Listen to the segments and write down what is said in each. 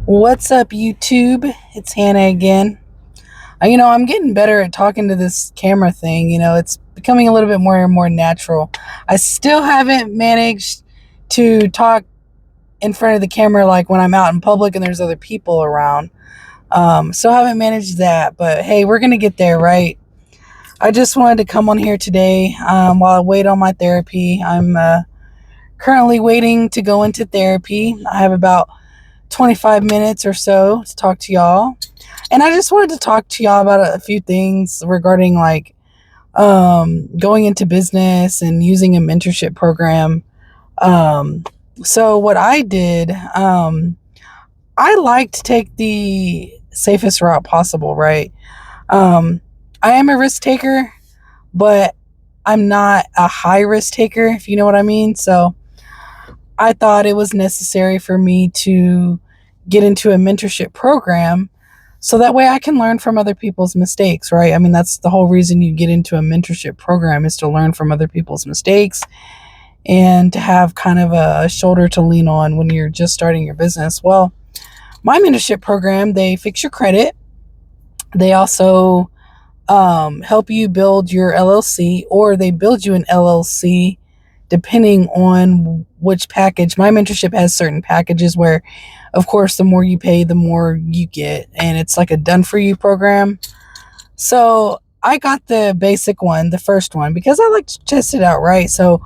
What's up, YouTube? It's Hannah again. I'm getting better at talking to this camera thing. It's becoming a little bit more and more natural. I still haven't managed to talk in front of the camera like when I'm out in public and there's other people around. Still haven't managed that, but hey, we're going to get there, right? I just wanted to come on here today while I wait on my therapy. I'm currently waiting to go into therapy. I have about 25 minutes or so to talk to y'all. And I just wanted to talk to y'all about a few things regarding going into business and using a mentorship program. So what I did, I like to take the safest route possible, right? I am a risk taker, but I'm not a high risk taker, if you know what I mean. So I thought it was necessary for me to get into a mentorship program so that way I can learn from other people's mistakes, right? I mean, that's the whole reason you get into a mentorship program, is to learn from other people's mistakes and to have kind of a shoulder to lean on when you're just starting your business. Well, my mentorship program, they fix your credit. They also help you build your LLC, or they build you an LLC depending on which package. My mentorship has certain packages where, of course, the more you pay, the more you get. And it's like a done for you program. So I got the basic one, the first one, because I like to test it out, right? So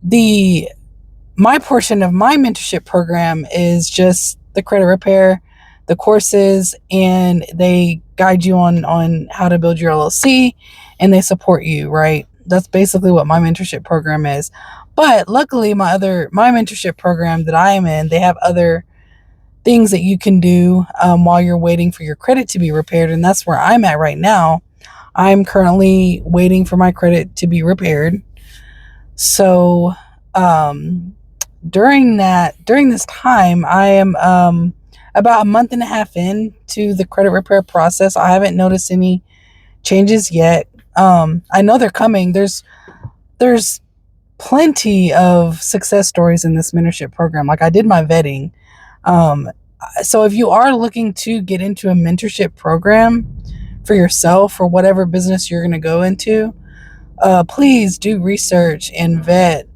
my portion of my mentorship program is just the credit repair, the courses, and they guide you on how to build your LLC, and they support you, right? That's basically what my mentorship program is. But luckily, my mentorship program that I am in, they have other things that you can do while you're waiting for your credit to be repaired, and that's where I'm at right now. I'm currently waiting for my credit to be repaired. So during this time, I am about a month and a half into the credit repair process. I haven't noticed any changes yet. I know they're coming. There's plenty of success stories in this mentorship program. Like, I did my vetting. So if you are looking to get into a mentorship program for yourself or whatever business you're going to go into, please do research and vet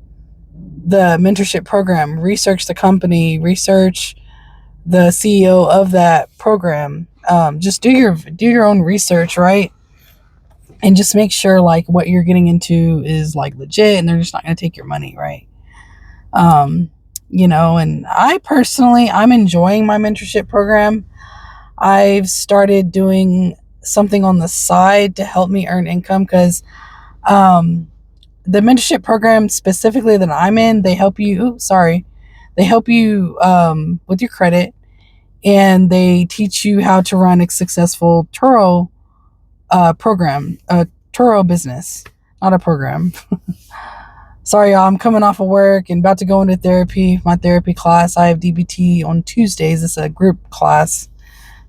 the mentorship program. Research the company, research the CEO of that program. Just do your own research, right? And just make sure like what you're getting into is like legit and they're just not going to take your money, right? And I personally, I'm enjoying my mentorship program. I've started doing something on the side to help me earn income because the mentorship program specifically that I'm in, they help you with your credit, and they teach you how to run a successful Turo program, a Turo business, not a program. Sorry, y'all, I'm coming off of work and about to go into therapy, my therapy class. I have DBT on Tuesdays. It's a group class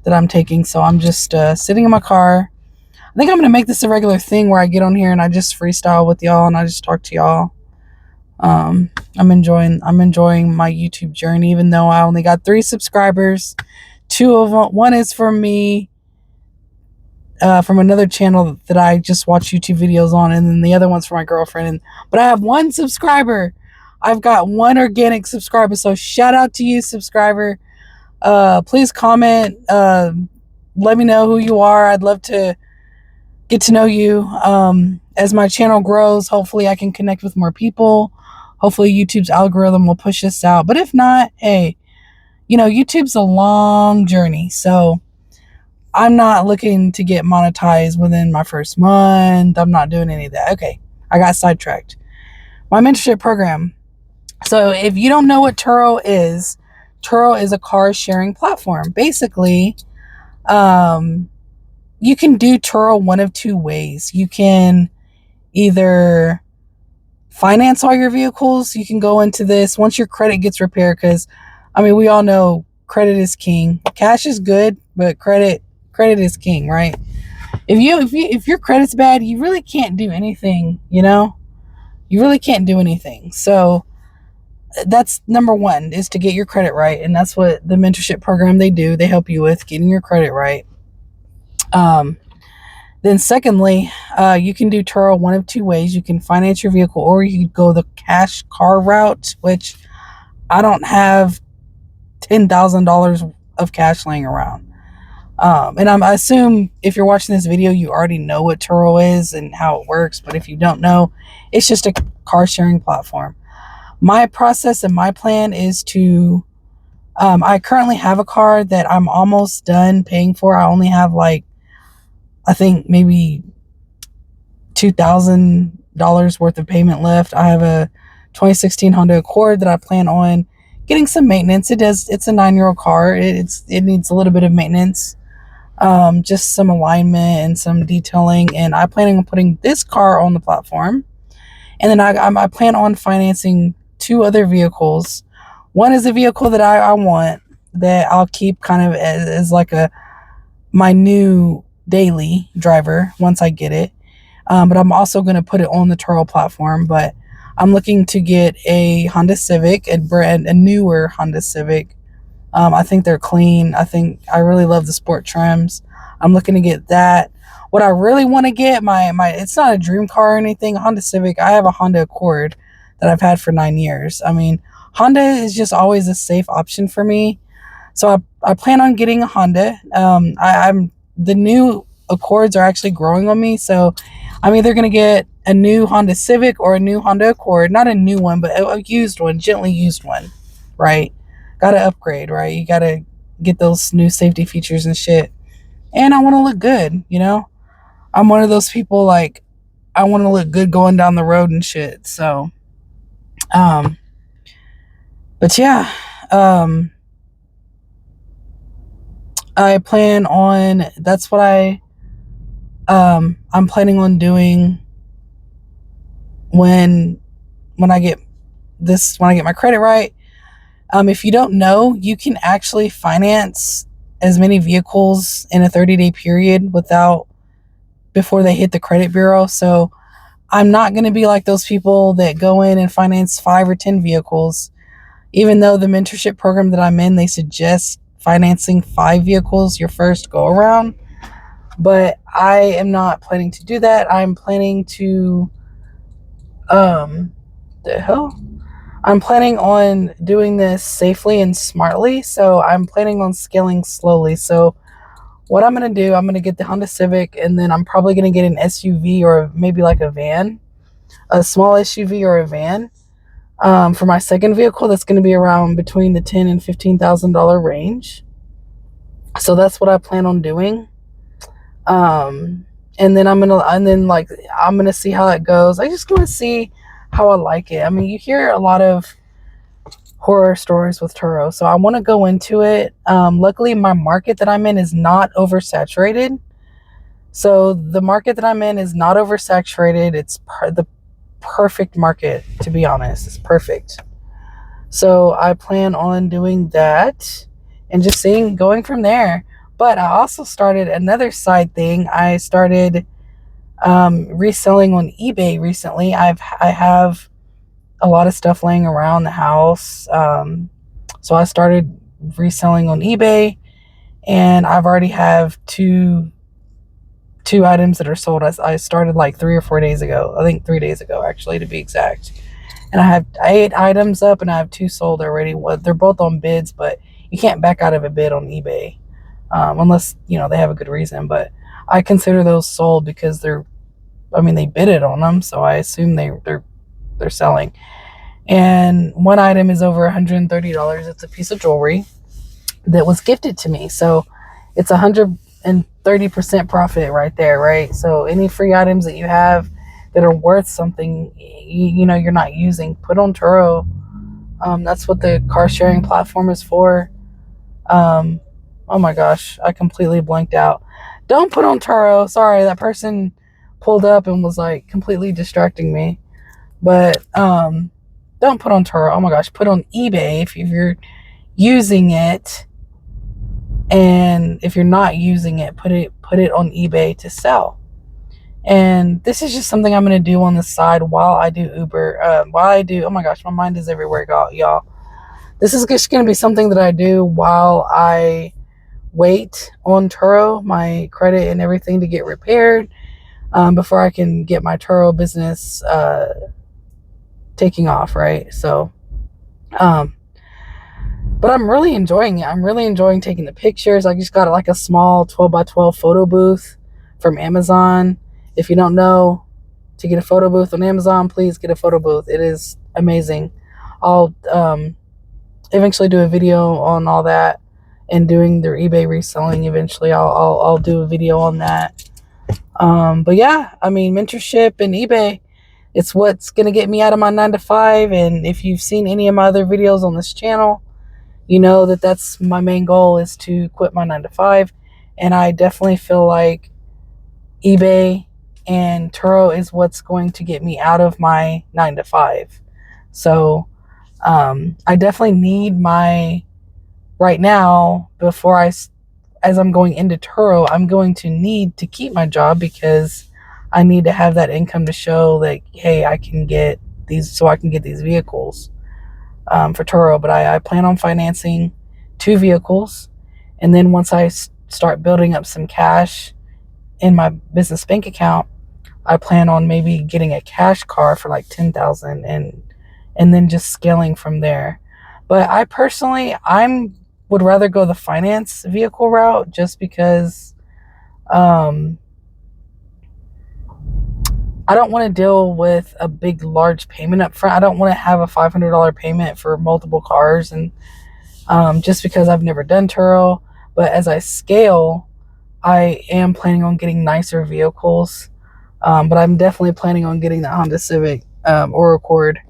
that I'm taking, so I'm just sitting in my car. I think I'm going to make this a regular thing where I get on here and I just freestyle with y'all and I just talk to y'all. I'm enjoying my YouTube journey, even though I only got 3 subscribers. 2 of them, one is from me, from another channel that I just watch YouTube videos on, and then the other one's for my girlfriend. But I have 1 subscriber. I've got 1 organic subscriber, so shout out to you, subscriber. Please comment. Let me know who you are. I'd love to get to know you. As my channel grows, hopefully I can connect with more people. Hopefully YouTube's algorithm will push this out. But if not, hey, YouTube's a long journey. So I'm not looking to get monetized within my first month. I'm not doing any of that. Okay, I got sidetracked. My mentorship program. So if you don't know what Turo is a car sharing platform. Basically, you can do Turo one of 2 ways. You can either finance all your vehicles. You can go into this once your credit gets repaired, because we all know credit is king. Cash is good, but credit is king, right? If your credit's bad, you really can't do anything. You really can't do anything. So that's number one, is to get your credit right. And that's what the mentorship program they do. They help you with getting your credit right. Then secondly, you can do Turo one of two ways. You can finance your vehicle, or you could go the cash car route, which I don't have $10,000 of cash laying around. And I assume if you're watching this video, you already know what Turo is and how it works. But if you don't know, it's just a car sharing platform. My process and my plan is to, I currently have a car that I'm almost done paying for. I only have like, I think maybe $2,000 worth of payment left. I have a 2016 Honda Accord that I plan on getting some maintenance. It's a 9-year-old car. It needs a little bit of maintenance, just some alignment and some detailing. And I plan on putting this car on the platform. And then I plan on financing 2 other vehicles. One is a vehicle that I want, that I'll keep kind of as like my new daily driver once I get it. But I'm also going to put it on the Turo platform. But I'm looking to get a Honda Civic, a newer Honda Civic. I think they're clean. I really love the sport trims. I'm looking to get that. What I really want to get, it's not a dream car or anything, Honda Civic. I have a Honda Accord that I've had for 9 years. I mean, Honda is just always a safe option for me. So I plan on getting a Honda. The new Accords are actually growing on me. So I'm either going to get a new Honda Civic or a new Honda Accord. Not a new one, but a used one, gently used one, right? Got to upgrade, right? You got to get those new safety features and shit. And I want to look good, you know? I'm one of those people, like, I want to look good going down the road and shit. So, but yeah, I plan on, that's what I'm planning on doing when I get my credit right. If you don't know, you can actually finance as many vehicles in a 30-day period before they hit the credit bureau. So I'm not going to be like those people that go in and finance 5 or 10 vehicles. Even though the mentorship program that I'm in, they suggest financing 5 vehicles your first go around. But I am not planning to do that. I'm planning to, I'm planning on doing this safely and smartly. So I'm planning on scaling slowly. So what I'm going to do, I'm going to get the Honda Civic, and then I'm probably going to get an SUV or maybe like a van, a small SUV or a van. For my second vehicle, that's going to be around between the $10,000 and $15,000 range. So that's what I plan on doing. And then I'm gonna see how it goes. I just want to see how I like it. I mean, you hear a lot of horror stories with Turo, so I want to go into it. Luckily, my market that I'm in is not oversaturated. So the market that I'm in is not oversaturated. It's the perfect market, to be honest. It's perfect. So I plan on doing that and just going from there. But I also started another side thing. I started reselling on eBay recently. I have a lot of stuff laying around the house. So I started reselling on eBay, and I've already have two items that are sold. I started like 3 or 4 days ago. I think 3 days ago, actually, to be exact. And I have 8 items up, and I have 2 sold already. Well, they're both on bids, but you can't back out of a bid on eBay unless they have a good reason. But I consider those sold because they bidded on them, so I assume they're selling. And one item is over $130. It's a piece of jewelry that was gifted to me, so it's 130% profit right there, right? So any free items that you have that are worth something, you're not using, put on Turo. That's what the car sharing platform is for. Oh my gosh, I completely blanked out. Don't put on Turo. Sorry, that person pulled up and was like completely distracting me. But don't put on Turo. Oh my gosh, put on eBay if you're using it. And if you're not using it, put it on eBay to sell. And this is just something I'm going to do on the side while I do Uber. Oh my gosh, my mind is everywhere, y'all. This is just going to be something that I do while I wait on Turo, my credit and everything to get repaired, before I can get my Turo business taking off, right? So, but I'm really enjoying it. I'm really enjoying taking the pictures. I just got like a small 12 by 12 photo booth from Amazon. If you don't know, to get a photo booth on Amazon, please get a photo booth. It is amazing. I'll eventually do a video on all that, and doing their eBay reselling. Eventually, I'll do a video on that. But yeah, I mean, mentorship and eBay, it's what's gonna get me out of my 9 to 5. And if you've seen any of my other videos on this channel, you know that that's my main goal, is to quit my 9 to 5. And I definitely feel like eBay and Turo is what's going to get me out of my 9 to 5. So I definitely need right now, as I'm going into Turo, I'm going to need to keep my job, because I need to have that income to show that, hey, I can get these vehicles for Turo. But I plan on financing 2 vehicles, and then once I start building up some cash in my business bank account, I plan on maybe getting a cash car for like $10,000, and then just scaling from there. But I personally, would rather go the finance vehicle route, just because I don't want to deal with a big, large payment up front. I don't want to have a $500 payment for multiple cars, and just because I've never done Turo. But as I scale, I am planning on getting nicer vehicles. But I'm definitely planning on getting the Honda Civic or Accord.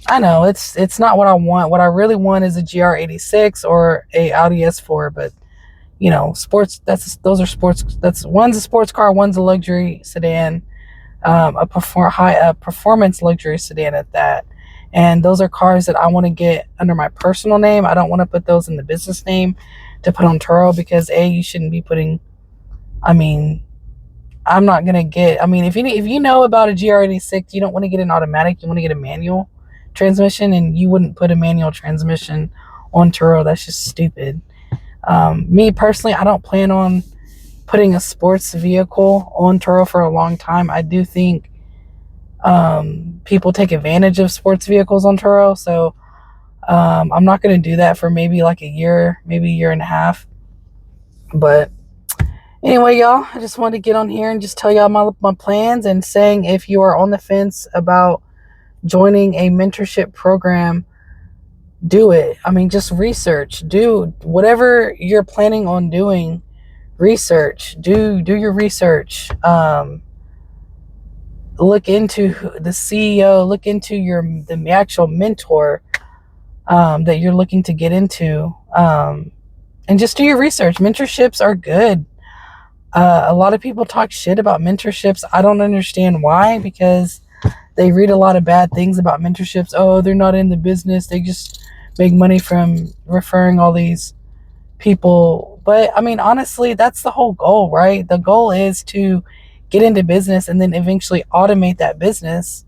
I know it's not what I want. What I really want is a GR86 or a Audi S4. But sports. Those are sports. One's a sports car, one's a luxury sedan, a performance luxury sedan at that. And those are cars that I want to get under my personal name. I don't want to put those in the business name to put on Turo, because you shouldn't be putting. I mean, I'm not gonna get. I mean, if you know about a GR86, you don't want to get an automatic. You want to get a manual transmission, and you wouldn't put a manual transmission on Turo. That's just stupid. Me personally, I don't plan on putting a sports vehicle on Turo for a long time. I do think people take advantage of sports vehicles on Turo, so I'm not going to do that for maybe like a year, maybe a year and a half. But anyway, y'all, I just wanted to get on here and just tell y'all my plans, and saying, if you are on the fence about joining a mentorship program, do it. I mean, just research. Do whatever you're planning on doing. Research. Do your research. Look into the CEO. Look into the actual mentor that you're looking to get into, and just do your research. Mentorships are good. A lot of people talk shit about mentorships. I don't understand why, because they read a lot of bad things about mentorships. Oh, they're not in the business. They just make money from referring all these people. But I mean, honestly, that's the whole goal, right? The goal is to get into business and then eventually automate that business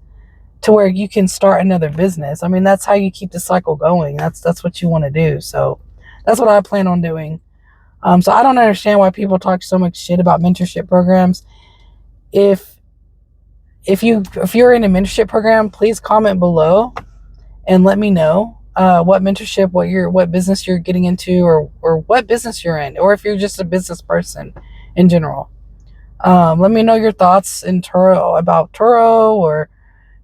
to where you can start another business. I mean, that's how you keep the cycle going. That's what you want to do. So that's what I plan on doing. So I don't understand why people talk so much shit about mentorship programs. If you're in a mentorship program, please comment below and let me know what mentorship, what business you're getting into, or what business you're in, or if you're just a business person in general. Let me know your thoughts about Turo, or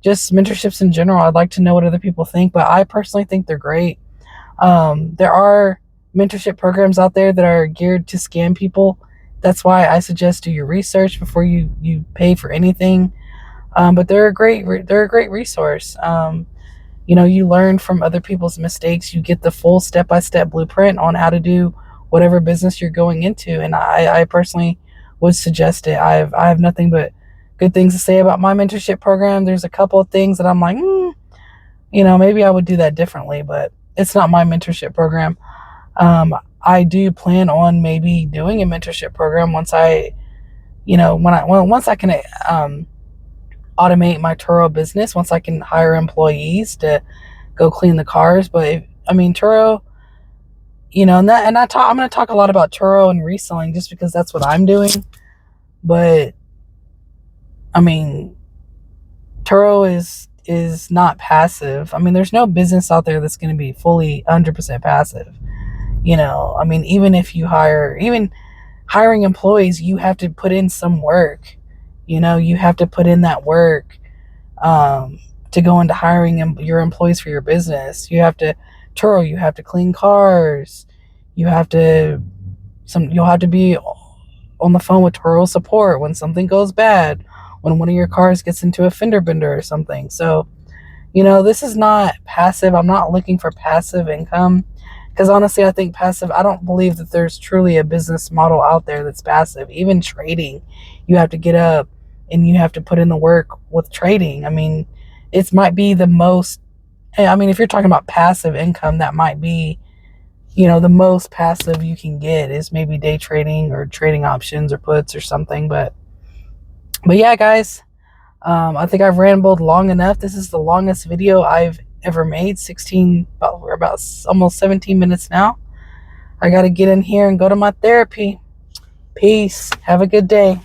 just mentorships in general. I'd like to know what other people think, but I personally think they're great. There are mentorship programs out there that are geared to scam people. That's why I suggest do your research before you pay for anything. But they're a great resource. You learn from other people's mistakes. You get the full step-by-step blueprint on how to do whatever business you're going into. And I personally would suggest it. I have nothing but good things to say about my mentorship program. There's a couple of things that I'm like, maybe I would do that differently, but it's not my mentorship program. I do plan on maybe doing a mentorship program once I, once I can automate my Turo business, once I can hire employees to go clean the cars. But Turo, I'm going to talk a lot about Turo and reselling just because that's what I'm doing. But Turo is not passive. There's no business out there that's going to be fully 100% passive. Even if even hiring employees, you have to put in some work. You have to put in that work to go into hiring your employees for your business. You have to clean cars. You'll have to be on the phone with Turo support when something goes bad, when one of your cars gets into a fender bender or something. So, this is not passive. I'm not looking for passive income because honestly, I don't believe that there's truly a business model out there that's passive. Even trading, you have to get up and you have to put in the work with trading. It might be the most, if you're talking about passive income, that might be, the most passive you can get is maybe day trading or trading options or puts or something. But yeah, guys, I think I've rambled long enough. This is the longest video I've ever made. We're about almost 17 minutes now. I got to get in here and go to my therapy. Peace. Have a good day.